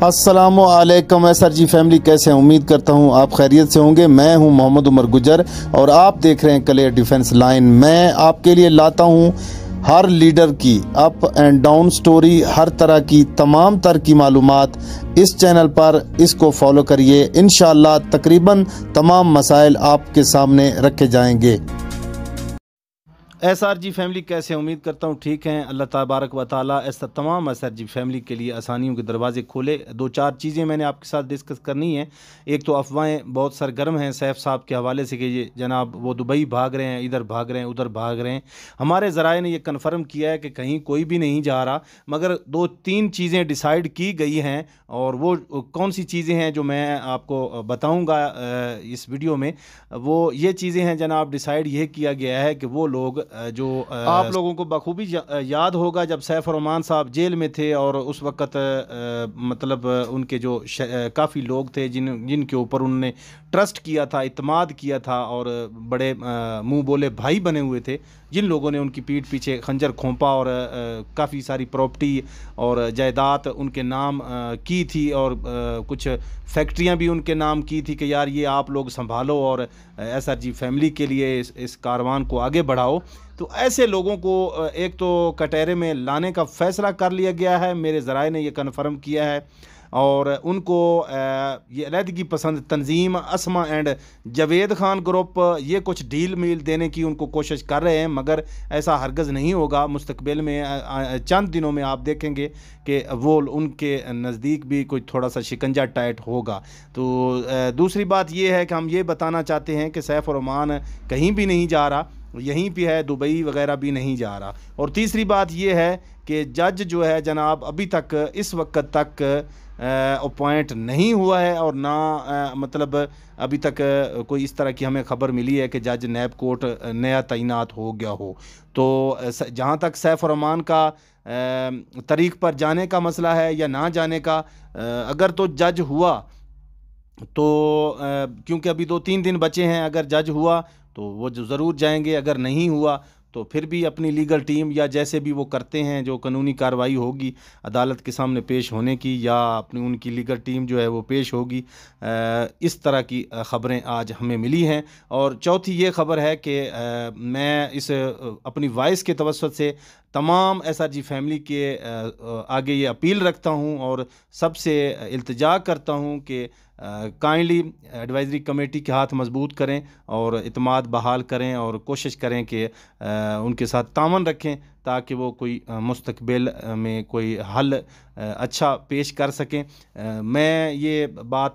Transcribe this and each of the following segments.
अस्सलामुअलैकुम SRG family, कैसे हैं? उम्मीद करता हूं आप खैरियत से होंगे। मैं हूं मोहम्मद उमर गुजर और आप देख रहे हैं क्लियर डिफेंस लाइन। मैं आपके लिए लाता हूं हर लीडर की अप एंड डाउन स्टोरी, हर तरह की तमाम तरह की मालूमात इस चैनल पर। इसको फॉलो करिए, इंशाअल्लाह तकरीबन तमाम मसाइल आपके सामने रखे जाएंगे। SRG फैमिली कैसे हैं? उम्मीद करता हूँ ठीक हैं। अल्लाह तबारक व तआला ऐसा तमाम SRG फैमिली के लिए आसानियों के दरवाजे खोले। दो चार चीज़ें मैंने आपके साथ डिस्कस करनी है। एक तो अफवाहें बहुत सरगर्म हैं सैफ साहब के हवाले से कि ये जनाब वो दुबई भाग रहे हैं, इधर भाग रहे हैं, उधर भाग रहे हैं। हमारे ज़राए ने यह कन्फर्म किया है कि कहीं कोई भी नहीं जा रहा, मगर दो तीन चीज़ें डिसाइड की गई हैं और वो कौन सी चीज़ें हैं जो मैं आपको बताऊँगा इस वीडियो में। वो ये चीज़ें हैं जनाब, डिसाइड यह किया गया है कि वो लोग जो आप लोगों को बखूबी याद होगा जब सैफ रहमान साहब जेल में थे और उस वक़्त मतलब उनके जो काफ़ी लोग थे जिनके ऊपर उन्होंने ट्रस्ट किया था, इत्माद किया था और बड़े मुंह बोले भाई बने हुए थे, जिन लोगों ने उनकी पीठ पीछे खंजर खोंपा और काफ़ी सारी प्रॉपर्टी और जायदाद उनके नाम की थी और कुछ फैक्ट्रियां भी उनके नाम की थी कि यार ये आप लोग संभालो और SRG फैमिली के लिए इस कारवान को आगे बढ़ाओ। तो ऐसे लोगों को एक तो कटहरे में लाने का फ़ैसला कर लिया गया है, मेरे ज़राए ने यह कन्फर्म किया है। और उनको ये अलहदगी पसंद तंजीम असमा एंड जावेद खान ग्रुप ये कुछ डील मील देने की उनको कोशिश कर रहे हैं, मगर ऐसा हरगज़ नहीं होगा। मुस्तकबिल में चंद दिनों में आप देखेंगे कि वो उनके नज़दीक भी कोई थोड़ा सा शिकंजा टाइट होगा। तो दूसरी बात ये है कि हम ये बताना चाहते हैं कि सैफ रहमान कहीं भी नहीं जा रहा, यहीं पे है, दुबई वगैरह भी नहीं जा रहा। और तीसरी बात यह है कि जज जो है जनाब अभी तक इस वक्त तक अपॉइंट नहीं हुआ है और ना मतलब अभी तक कोई इस तरह की हमें ख़बर मिली है कि जज नैब कोर्ट नया तैनात हो गया हो। तो जहाँ तक सैफ रहमान का तरीक़ पर जाने का मसला है या ना जाने का, अगर तो जज हुआ तो क्योंकि अभी 2-3 दिन बचे हैं, अगर जज हुआ तो वो जो ज़रूर जाएंगे, अगर नहीं हुआ तो फिर भी अपनी लीगल टीम या जैसे भी वो करते हैं जो कानूनी कार्रवाई होगी अदालत के सामने पेश होने की, या अपनी उनकी लीगल टीम जो है वो पेश होगी। इस तरह की ख़बरें आज हमें मिली हैं। और चौथी ये ख़बर है कि मैं इस अपनी वॉइस के तवस्सुत से तमाम SRG फैमिली के आगे ये अपील रखता हूँ और सबसे इल्तिजा करता हूँ कि काइंडली एडवाइज़री कमेटी के हाथ मजबूत करें और इत्माद बहाल करें और कोशिश करें कि उनके साथ तावन रखें ताकि वो कोई मुस्तकबिल में कोई हल अच्छा पेश कर सकें। मैं ये बात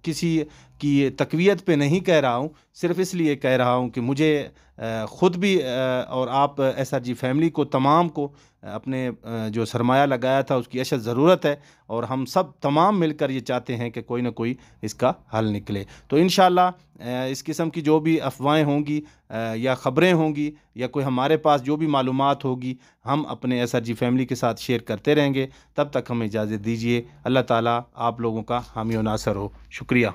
किसी की तक़वियत पे नहीं कह रहा हूँ, सिर्फ़ इसलिए कह रहा हूँ कि मुझे ख़ुद भी और आप SRG फैमिली को तमाम को अपने जो सरमाया लगाया था उसकी अशद ज़रूरत है और हम सब तमाम मिलकर ये चाहते हैं कि कोई ना कोई इसका हल निकले। तो इंशाअल्लाह इस किस्म की जो भी अफवाहें होंगी या ख़बरें होंगी या कोई हमारे पास जो भी मालूमात होगी हम अपने SRG फैमिली के साथ शेयर करते रहेंगे। तब तक हमें इजाज़त दीजिए। अल्लाह ताला आप लोगों का हामी व नासर हो। शुक्रिया।